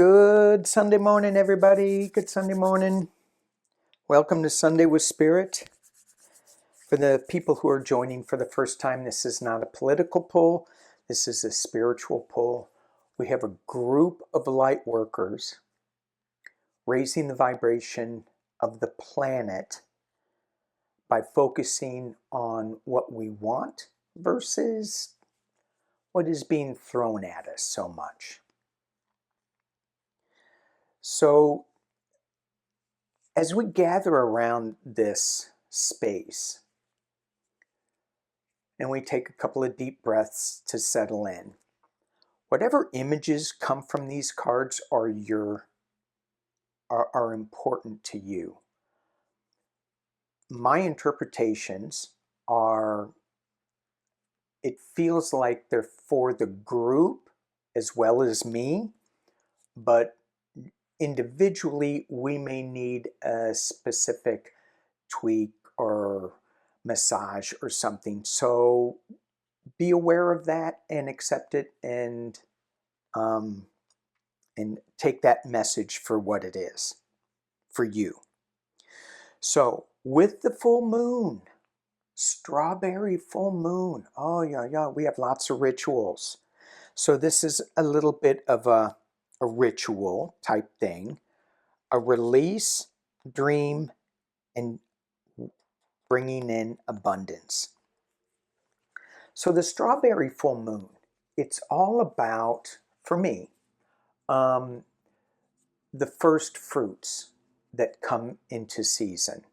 Good Sunday morning, everybody. Good Sunday morning. Welcome to Sunday with Spirit. For the people who are joining for the first time, this is not a political pull. This is a spiritual pull. We have a group of light workers raising the vibration of the planet by focusing on what we want versus what is being thrown at us so much. So, as we gather around this space and we take a couple of deep breaths to settle in, whatever images come from these cards are important to you. My interpretations are, it feels like they're for the group as well as me, but individually we may need a specific tweak or massage or something. So be aware of that and accept it and take that message for what it is for you. So with the full moon, strawberry full moon, oh yeah, we have lots of rituals. So this is a little bit of a ritual type thing, a release, dream, and bringing in abundance. So the strawberry full moon, it's all about, for me, the first fruits that come into season,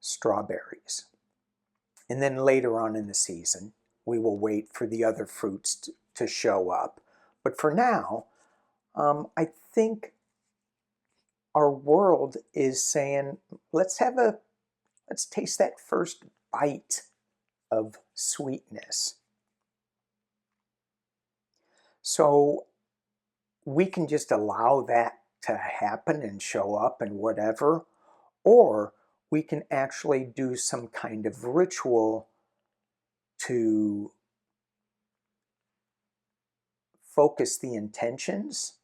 strawberries. And then later on in the season, we will wait for the other fruits to show up. But for now, I think our world is saying, let's taste that first bite of sweetness. So we can just allow that to happen and show up and whatever, or we can actually do some kind of ritual to focus the intentions,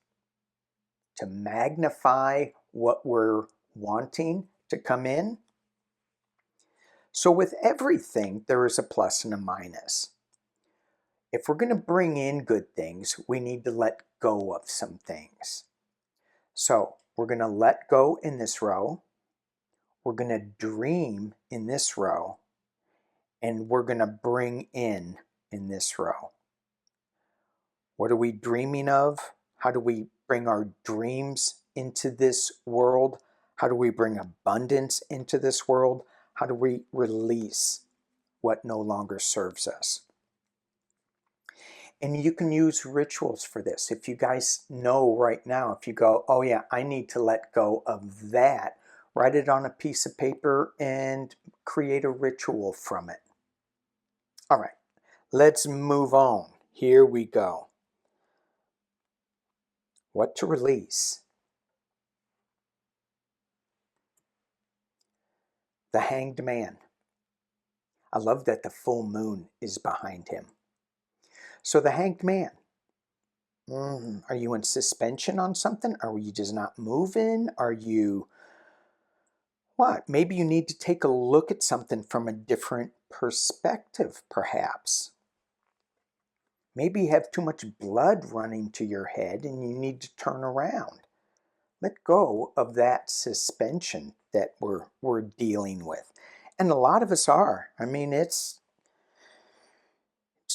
to magnify what we're wanting to come in. So with everything, there is a plus and a minus. If we're going to bring in good things, we need to let go of some things. So we're going to let go in this row. We're going to dream in this row. And we're going to bring in this row. What are we dreaming of? How do we bring our dreams into this world? How do we bring abundance into this world? How do we release what no longer serves us? And you can use rituals for this. If you guys know right now, if you go, oh yeah, I need to let go of that, write it on a piece of paper and create a ritual from it. All right, let's move on. Here we go. What to release? The Hanged Man. I love that the full moon is behind him. So the Hanged Man. Are you in suspension on something? Are you just not moving? Are you... what? Maybe you need to take a look at something from a different perspective, perhaps. Maybe you have too much blood running to your head and you need to turn around. Let go of that suspension that we're dealing with. And a lot of us are. I mean, it's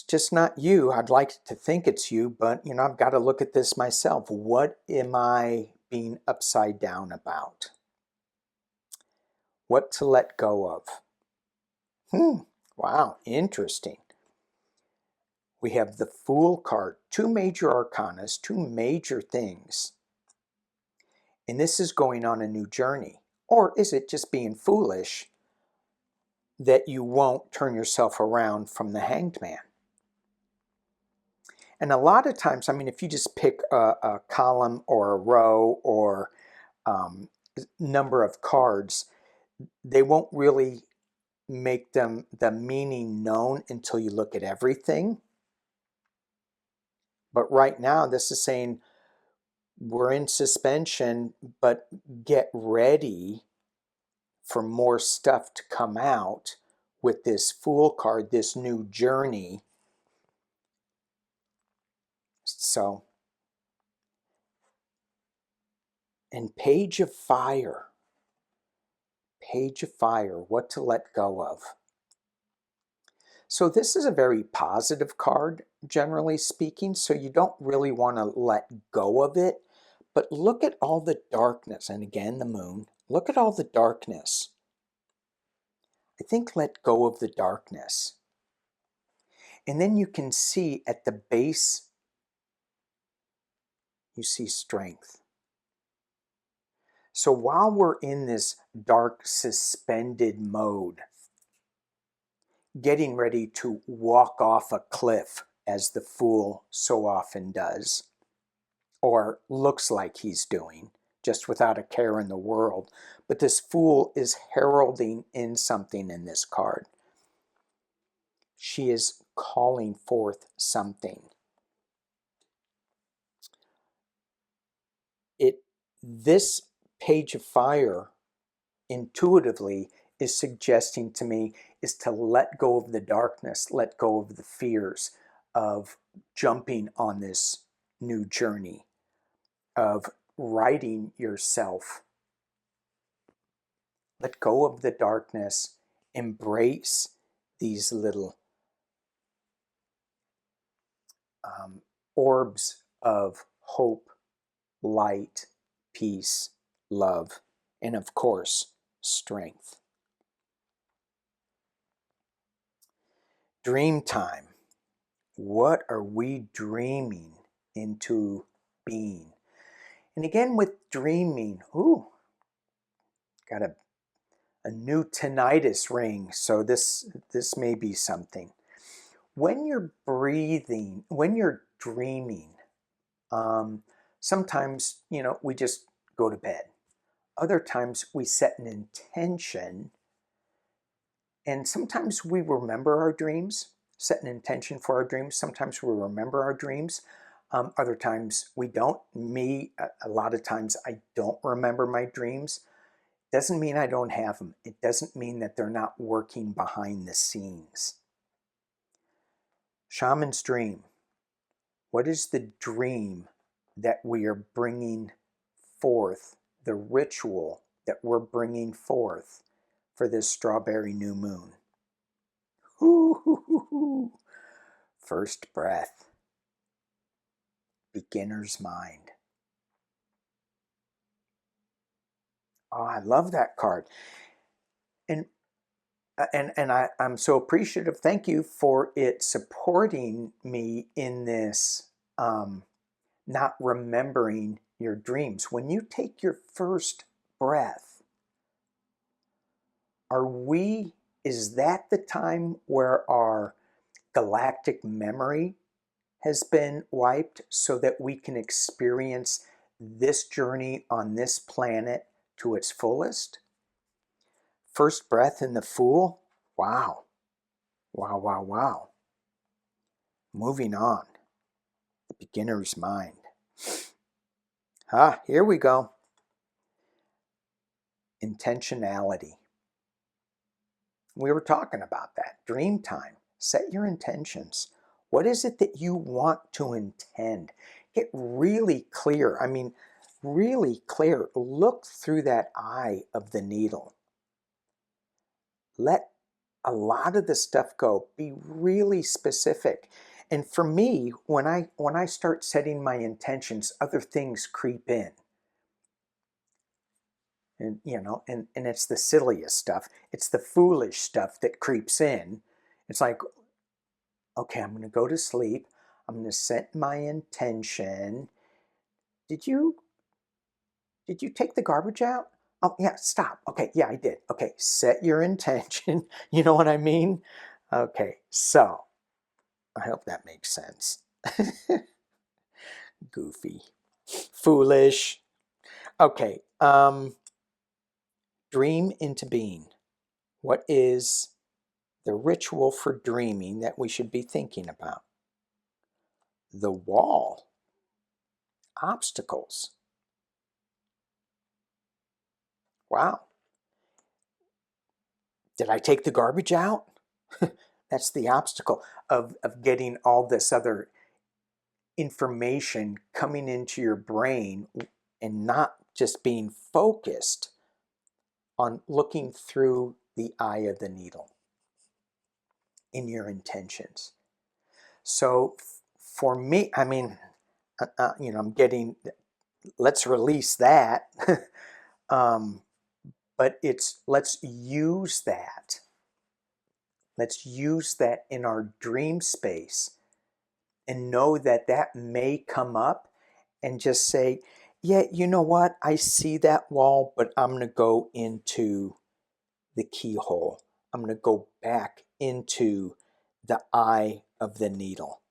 just not you. I'd like to think it's you, but I've got to look at this myself. What am I being upside down about? What to let go of? Wow, interesting. We have the Fool card, two major arcanas, two major things. And this is going on a new journey. Or is it just being foolish that you won't turn yourself around from the Hanged Man? And a lot of times, I mean, if you just pick a column or a row or number of cards, they won't really make them the meaning known until you look at everything. But right now, this is saying we're in suspension, but get ready for more stuff to come out with this Fool card, this new journey. So, and Page of Fire. Page of Fire, what to let go of. So this is a very positive card, generally speaking, so you don't really want to let go of it. But look at all the darkness, and again, the moon. Look at all the darkness. I think let go of the darkness. And then you can see at the base, you see strength. So while we're in this dark, suspended mode, getting ready to walk off a cliff, as the Fool so often does, or looks like he's doing, just without a care in the world. But this Fool is heralding in something in this card. She is calling forth something. This Page of Fire intuitively is suggesting to me is to let go of the darkness, let go of the fears of jumping on this new journey, of writing yourself. Let go of the darkness, embrace these little orbs of hope, light, peace, love, and of course, strength. Dream time. What are we dreaming into being? And again, with dreaming, ooh, got a new tinnitus ring, so this may be something. When you're breathing, when you're dreaming, sometimes, we just go to bed. Other times we set an intention, and sometimes we remember our dreams, set an intention for our dreams. Sometimes we remember our dreams. Other times we don't. Me, a lot of times I don't remember my dreams. Doesn't mean I don't have them. It doesn't mean that they're not working behind the scenes. Shaman's dream. What is the dream that we are bringing forth, the ritual that we're bringing forth for this strawberry new moon? Ooh, first breath. Beginner's mind. Oh, I love that card. And I'm so appreciative. Thank you for it supporting me in this not remembering your dreams. When you take your first breath, is that the time where our galactic memory has been wiped so that we can experience this journey on this planet to its fullest? First breath in the Fool? Wow. Wow, wow, wow. Moving on. The beginner's mind. Here we go. Intentionality. We were talking about that. Dream time. Set your intentions. What is it that you want to intend? Get really clear. I mean, really clear. Look through that eye of the needle. Let a lot of the stuff go. Be really specific. And for me, when I start setting my intentions, other things creep in. And and it's the silliest stuff. It's the foolish stuff that creeps in. It's like, okay, I'm going to go to sleep. I'm going to set my intention. Did you take the garbage out? Oh, yeah, stop. Okay, yeah, I did. Okay, set your intention. You know what I mean? Okay, so I hope that makes sense. Goofy. Foolish. Okay, dream into being. What is the ritual for dreaming that we should be thinking about? The wall. obstacles. Wow. Did I take the garbage out? That's the obstacle of getting all this other information coming into your brain and not just being focused on looking through the eye of the needle in your intentions. So for me, I mean, I'm getting, let's release that. But let's use that. Let's use that in our dream space and know that that may come up, and just say, yeah, you know what? I see that wall, but I'm going to go into the keyhole. I'm going to go back into the eye of the needle.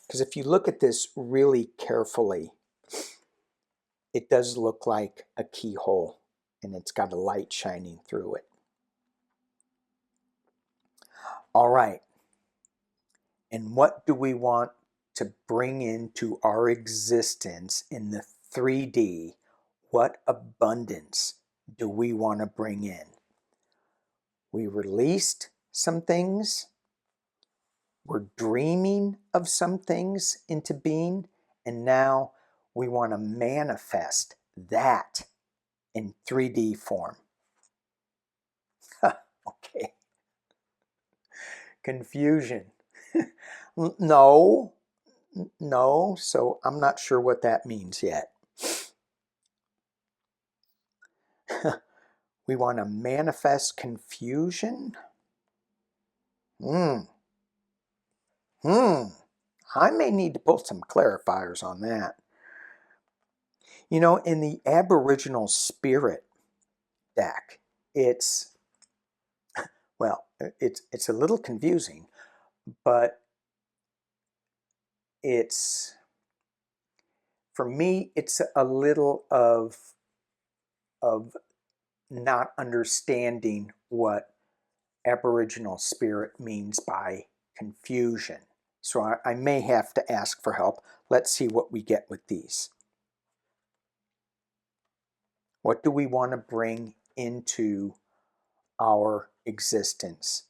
Because if you look at this really carefully, it does look like a keyhole, and it's got a light shining through it. All right. And what do we want to bring into our existence in the 3D? What abundance do we want to bring in? We released some things. We're dreaming of some things into being. And now we want to manifest that in 3D form. Okay. Confusion. No. So I'm not sure what that means yet. We want to manifest confusion. I may need to pull some clarifiers on that. You know, in the Aboriginal Spirit deck, it's a little confusing, but for me, it's a little of not understanding what Aboriginal Spirit means by confusion. So I may have to ask for help. Let's see what we get with these. What do we want to bring into our existence?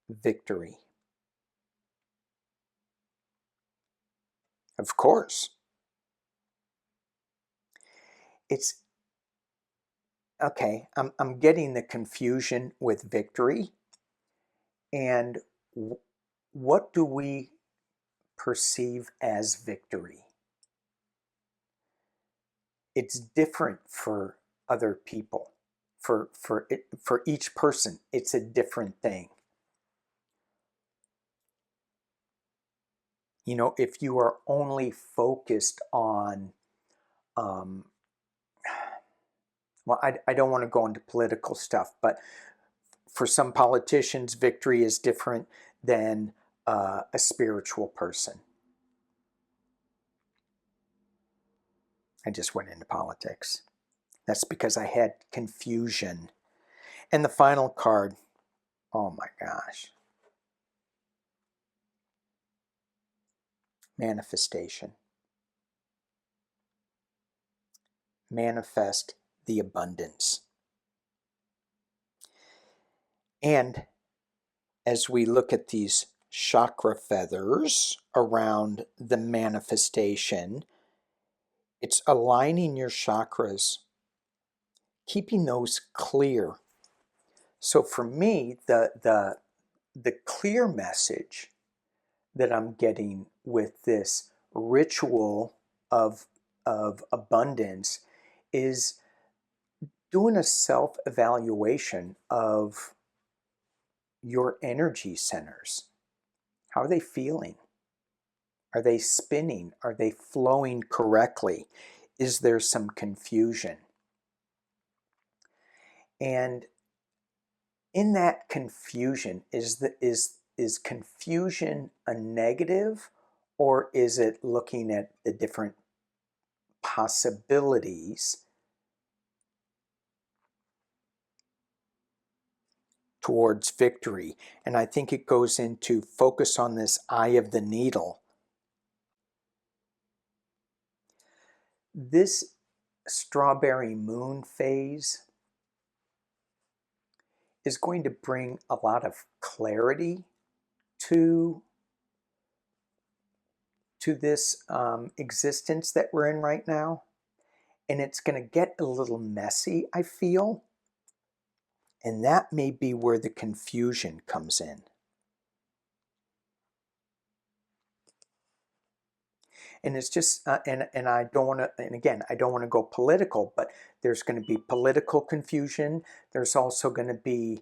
Victory. Of course. It's okay. I'm getting the confusion with victory. And what do we perceive as victory? It's different for other people. For each person, it's a different thing. You know, if you are only focused on, well, I don't want to go into political stuff, but for some politicians, victory is different than a spiritual person. I just went into politics. That's because I had confusion. And the final card, oh my gosh. Manifestation. Manifest the abundance. And as we look at these chakra feathers around the manifestation, it's aligning your chakras, keeping those clear. So for me, the clear message that I'm getting with this ritual of abundance is doing a self-evaluation of your energy centers. How are they feeling? Are they spinning? Are they flowing correctly? Is there some confusion? And in that confusion, is confusion a negative, or is it looking at the different possibilities towards victory? And I think it goes into focus on this eye of the needle. this strawberry moon phase is going to bring a lot of clarity to this existence that we're in right now. And it's going to get a little messy, I feel. And that may be where the confusion comes in. And it's just, and I don't want to, and again, I don't want to go political, but there's going to be political confusion. There's also going to be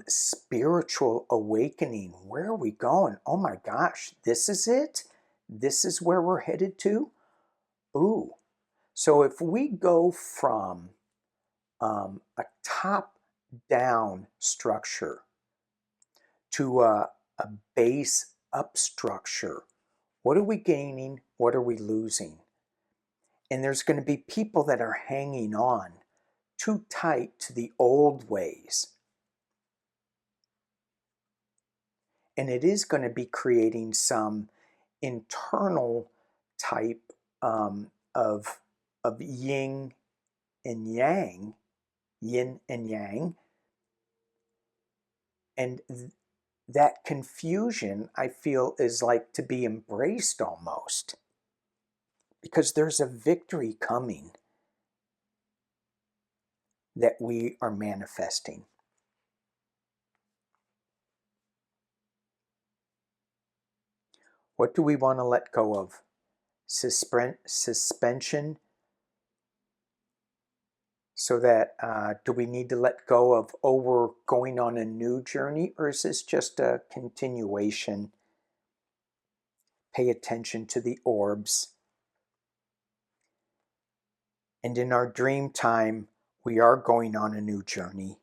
spiritual awakening. Where are we going? Oh my gosh, this is it? This is where we're headed to? Ooh. So if we go from a top-down structure to a base-up structure, what are we gaining? What are we losing? And there's going to be people that are hanging on too tight to the old ways. And it is going to be creating some internal type of yin and yang, and that confusion, I feel, is like to be embraced almost, because there's a victory coming that we are manifesting. What do we want to let go of? Suspension? So that, do we need to let go of, oh, we're going on a new journey, or is this just a continuation? Pay attention to the orbs. And in our dream time, we are going on a new journey.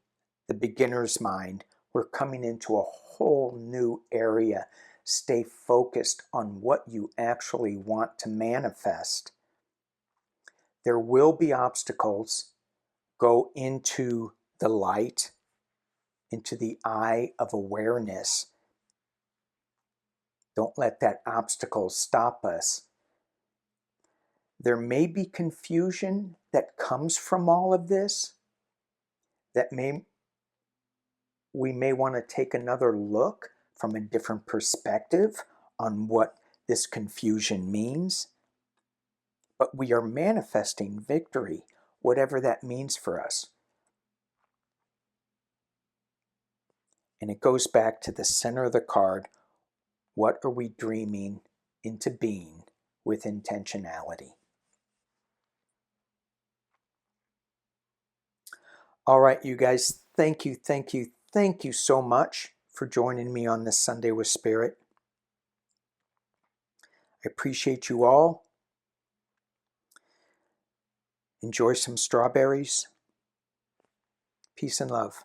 The beginner's mind. We're coming into a whole new area. Stay focused on what you actually want to manifest. There will be obstacles. Go into the light, into the eye of awareness. Don't let that obstacle stop us. There may be confusion that comes from all of this, that we may want to take another look from a different perspective on what this confusion means. But we are manifesting victory, whatever that means for us. And it goes back to the center of the card. What are we dreaming into being with intentionality? All right, you guys, thank you so much for joining me on this Sunday with Spirit. I appreciate you all. Enjoy some strawberries. Peace and love.